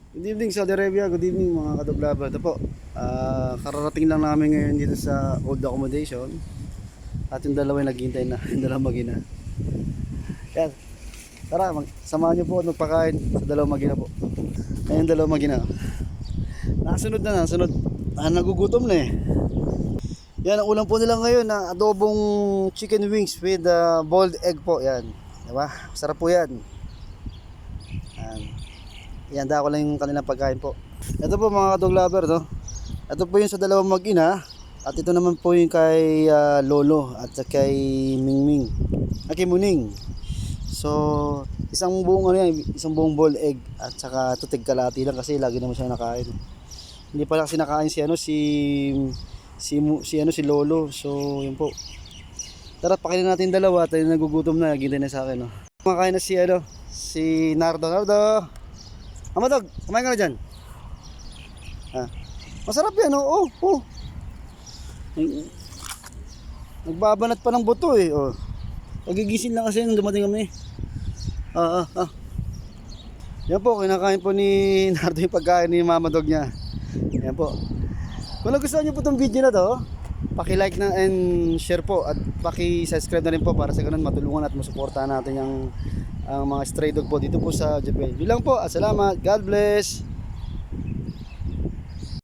Good evening Saudi Arabia, good evening mga kadoglaban. Ito po, kararating lang namin ngayon dito sa old accommodation. At yung dalawa yung naghihintay na, yung dalawa magina. Yan, tara, samahan nyo po at magpakain sa dalawa magina po. Ayun yung dalawa magina. Nasunod na, nasunod. Nagugutom na eh. Yan, ang ulam po nila ngayon na adobong chicken wings with boiled egg po. Yan, diba? Sarap po yan. Yan. Ihanda ko lang yung kanilang pagkain po. Ito po mga kadog lover, no? Ito po yung sa dalawang mag-ina. At ito naman po yung kay Lolo at kay Mingming. Kay Muning. So, isang buong ano yan, isang buong boiled egg at saka tutig kalati lang kasi lagi naman siya nakain. Hindi pala kasi nakain si ano si Lolo. So, yun po. Tara, pakainin natin dalawa at nagugutom na, ginta na sa akin, no. Kumakain na si Nardo. Amadog, kumain ka na dyan. Masarap yan, oh. Nagbabanat pa ng buto eh, oh. Pagigising lang kasi nung dumating kami. Yan po, kinakain po ni Nardo yung pagkain ni Mama Dog niya. Yan po. Kung nagustuhan niyo po itong video na to, paki-like na and share po at paki-subscribe na rin po para sa ganun matulungan at masuportahan natin ang mga stray dog po dito po sa Japan. Yun lang po, salamat, God bless.